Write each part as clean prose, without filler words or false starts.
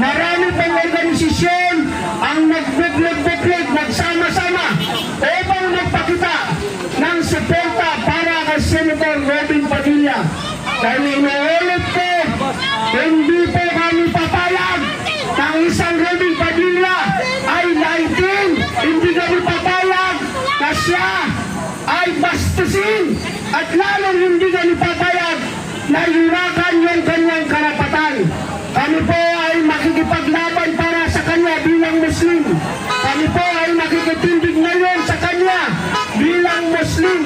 marami pang organisasyon ang nagbuklod-buklod, nagsama-sama upang magpakita ng suporta para kay Senator Robin Padilla. Dahil inuulit ko, hindi po kami papayag ng isang Robin Padilla ay 19. Hindi kami papayag na siya ay bastusin at lalong hindi kami papayag na hirakan yung kanyang karapatan. Kami po ay makikipaglaban para sa kanya bilang Muslim. Kami po ay makikitindig ngayon sa kanya bilang Muslim.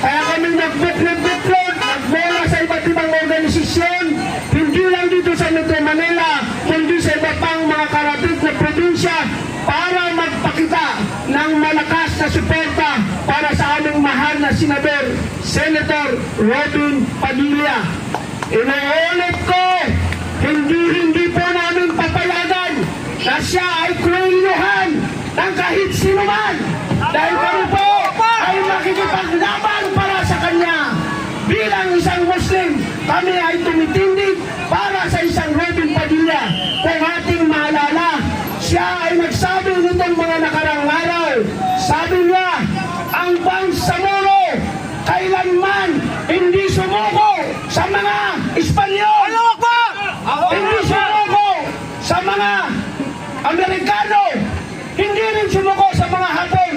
Kaya kami nagbuklod-buklod, nagbola sa iba't ibang organisasyon, hindi lang dito sa Metro Manila, kundi sa iba pang mga karatig na probinsya para magpakita ng malakas na suporta para sa aming mahal na senador, Senator Robin Padilla. Inuulit ko, hindi po namin papayagan na siya ay kruelyuhan ng kahit sino man. Dahil kami po ay makikipaglaban para sa kanya. Bilang isang Muslim, kami ay tumitindig para sa isang Robin Padilla. Kung ating maalala, siya ay nagsabi nitong mga nakarang araw. Sabi niya, ang Bangsamoro kailanman hindi sumuko sa mga Espanyol. Hindi sumuko sa mga Amerikano. Hindi rin sumuko sa mga Hapon.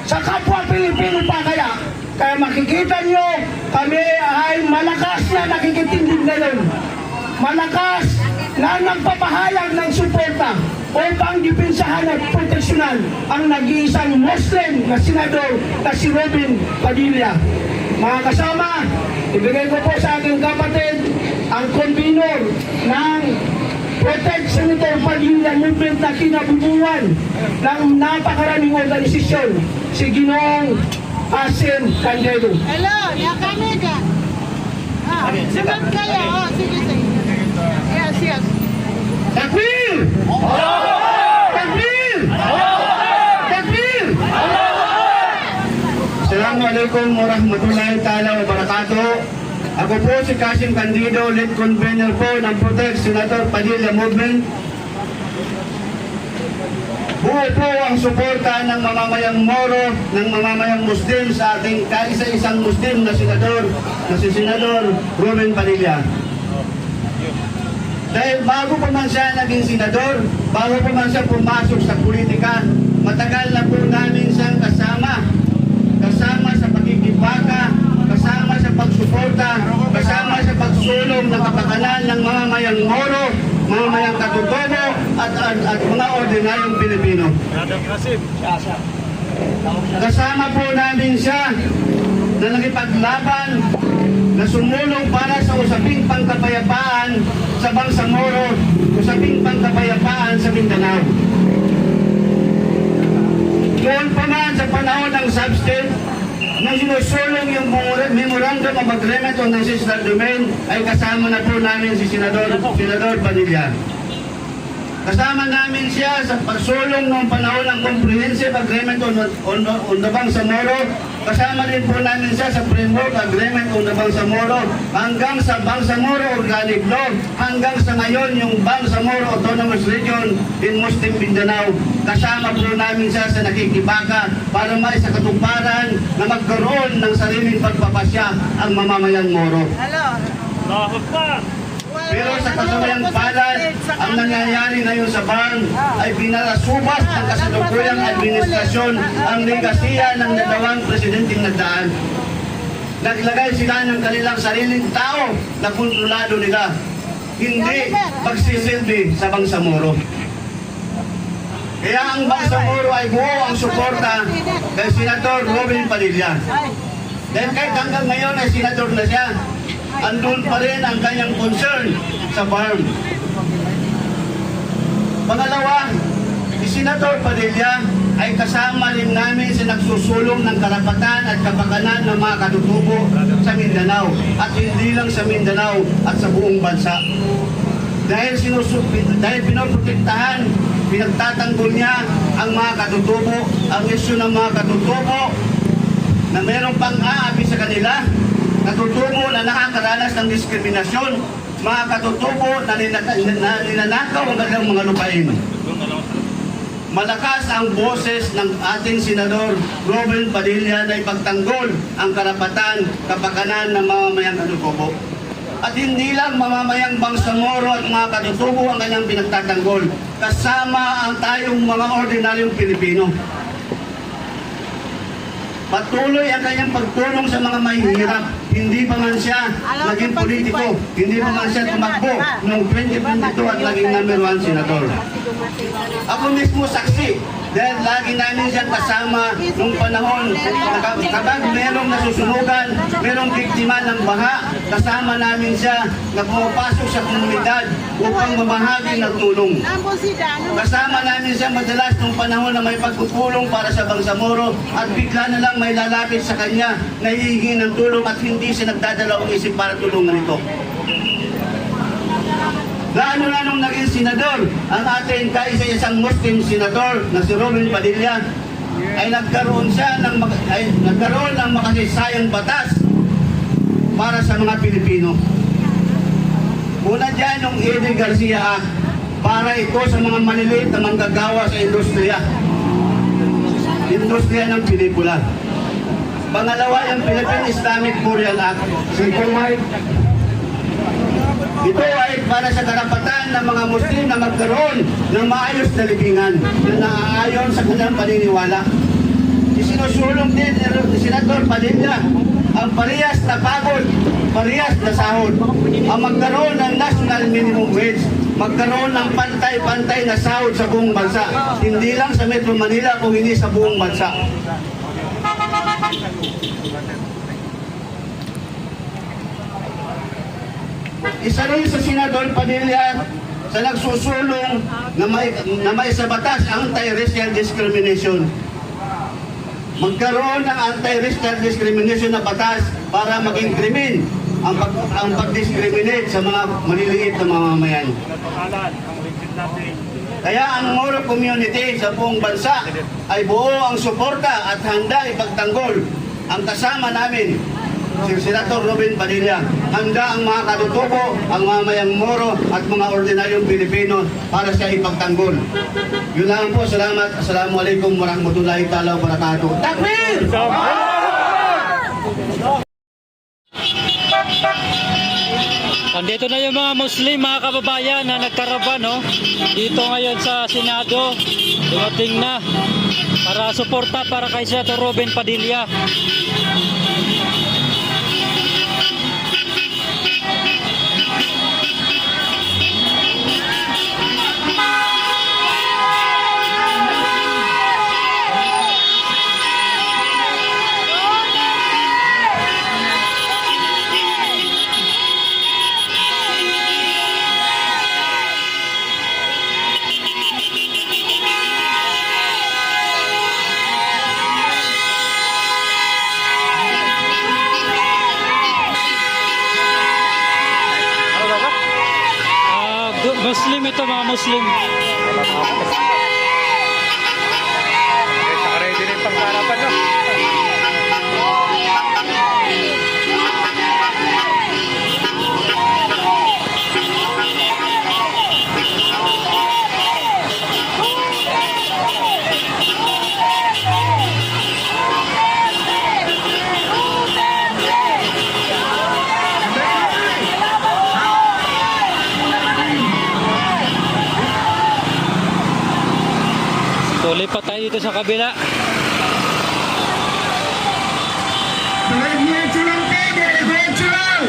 Sa kapwa Pilipino pa kaya. Kaya makikita nyo, kami ay malakas na nakikitindig ngayon. Malakas na nagpapahayag ng suporta upang dipinsahan at proteksyonan ang nag-iisang Muslim na senador na si Robin Padilla. Mga kasama, ibigay ko po sa aking kapatid ang convener ng Protect Senator Padilla Movement na kinabubuan ng napakaraming organisasyon, si Ginoong Asen Candedo. Hello, ya kami dyan. Sunod kayo. Sige, sige. Yes. Takbir! Takbir! Takbir! Assalamualaikum warahmatullahi ta'ala wabarakatuh. Ako po si Kasim Candido, lead convener po ng Protect Senator Padilla Movement. Buo po ang suporta ng mamamayang Moro, ng mamamayang Muslim sa ating kaisa-isang Muslim na senador, na si Senador Robin Padilla. Dahil bago pa man siya naging senador, bago pa man siya pumasok sa politika, matagal na po namin siyang kasama sa pakikibaka, kasama sa pagsuporta, kasama sa pagsulong ng kapakanan ng mamamayang Moro, mamamayang Katutubo at mga ordinaryong Pilipino. Kasama po namin siya na nakipaglaban, na sumulong para sa usaping pangkapayapaan sa Bangsamoro, usaping pangkapayapaan sa Mindanao. Noon pa man sa panahon ng substate, nang sinusulong yung Memorandum of Agreement on Ancestral Domain, ay kasama na po namin si Senador Padilla. Kasama namin siya sa pagsulong noong panahon ng Comprehensive Agreement on the Bangsamoro. Kasama din po namin siya sa Framework Agreement on the Bangsamoro hanggang sa Bangsamoro Organic Law, hanggang sa ngayon yung Bangsamoro Autonomous Region in Muslim Mindanao. Kasama po namin siya sa nakikibaka para maisakatuparan na magkaroon ng sariling pagpapasya ang mamamayang Moro. Pero sa kasamayang palad, ang nangyayari ngayon sa BARM ay pinarasubas ng kasalukuyang administrasyon ang legasiya ng nadawang presidenteng nagdaan. Naglagay sila ng kanilang sariling tao na kontrolado nila, hindi magsisilbi sa Bangsamoro. Kaya ang Bangsamoro ay buo ang suporta kay Senator Robin Padilla. Dahil kahit hanggang ngayon ay senador na siya, andun pa rin ang kanyang concern sa BARM. Pangalawa, si Senator Padilla ay kasama rin namin sa nagsusulong ng karapatan at kapakanan ng mga katutubo sa Mindanao at hindi lang sa Mindanao at sa buong bansa. Dahil pinoprotektahan, pinagtatanggol niya ang mga katutubo, ang isyu ng mga katutubo na mayroong pang-aabi sa kanila, katutubo na nakakaranas ng diskriminasyon mga katutubo na ninanakaw ang kanilang mga lupain. Malakas ang boses ng ating Senador Robin Padilla na ipagtanggol ang karapatan, kapakanan ng mamamayang katutubo. At hindi lang mamamayang Bangsamoro at mga katutubo ang kanyang pinagtatanggol, kasama ang tayong mga ordinaryong Pilipino. Patuloy ang kanyang pagtulong sa mga mahihirap. Hindi pa man siya naging politiko, hindi pa man siya tumakbo noong 2022 at naging number 1 senador. Ako mismo saksi dahil lagi namin siya kasama nung panahon kapag merong nasusunugan, merong biktima ng baha, kasama namin siya na pumapasok sa komunidad upang mamahagi ng tulong. Kasama namin siya madalas nung panahon na may pagpupulong para sa Bangsamoro at bigla na lang may lalapit sa kanya na hihingi ng tulong at hindi siya nagdadalawang isip para tulungan ito. Lalo na nung naging senador, ang ating kaisa-isang Muslim senador na si Robin Padilla ay nagkaroon ng makasaysayang batas para sa mga Pilipino. Una dyan yung Eddie Garcia Act para ito sa mga maliliit na manggagawa sa industriya ng pelikula. Pangalawa, yung Philippine Islamic Burial Act. Ito ay para sa karapatan ng mga Muslim na magkaroon ng maayos na libingan na naaayon sa kanilang paniniwala. Isinusulong din ni Senador Padilla ang parehas na pagod, parehas na sahod, ang magkaroon ng national minimum wage, magkaroon ng pantay-pantay na sahod sa buong bansa, hindi lang sa Metro Manila kung hindi sa buong bansa. Isa rin sa Senador Padilla sa nagsusulong na may sa batas anti-racial discrimination. Magkaroon ng anti-racial discrimination na batas para maging krimen ang pag-discriminate sa mga maliliit na mamamayan. Kaya ang Moro community sa buong bansa ay buo ang suporta at handa ipagtanggol ang kasama namin, si Senator Robin Padilla. Handa ang mga katutubo, ang mamayang Moro at mga ordinaryong Pilipino para siya ipagtanggol. Yun lang po, salamat. Assalamualaikum warahmatullahi ta'ala wabarakatuh. Takbir! Nandito na yung mga Muslim, mga kababayan na nagkaraban, no? Dito ngayon sa Senado, dumating na para suporta para kay Senator Robin Padilla. Muslim ito, mga Muslim. Ready na yung pangkarapan, no? Tuloy pa tayo dito sa kabila. Diretso lang tayo, diretso lang!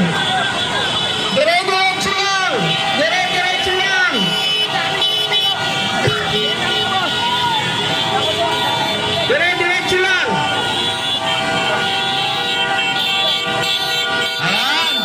Diretso lang! Diretso lang! Diretso lang! Ayan!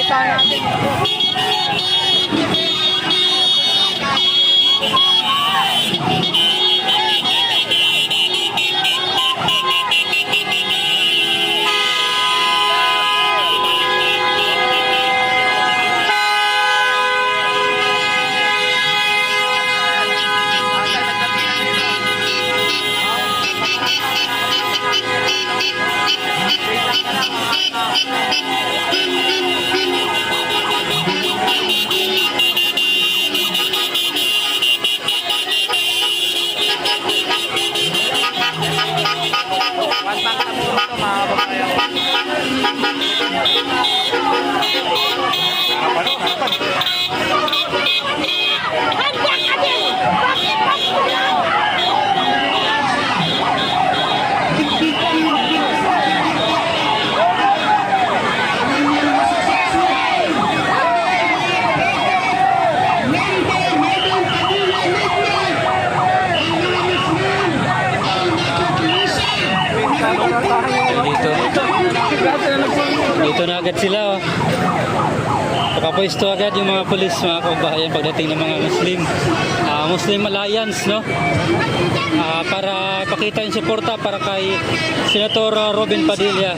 Kita natin. Dito na agad sila, oh. Nakapwesto agad yung mga pulis, mga kababayan, pagdating ng mga Muslim. Muslim Alliance, no? Para ipakita yung suporta para kay Senator Robin Padilla.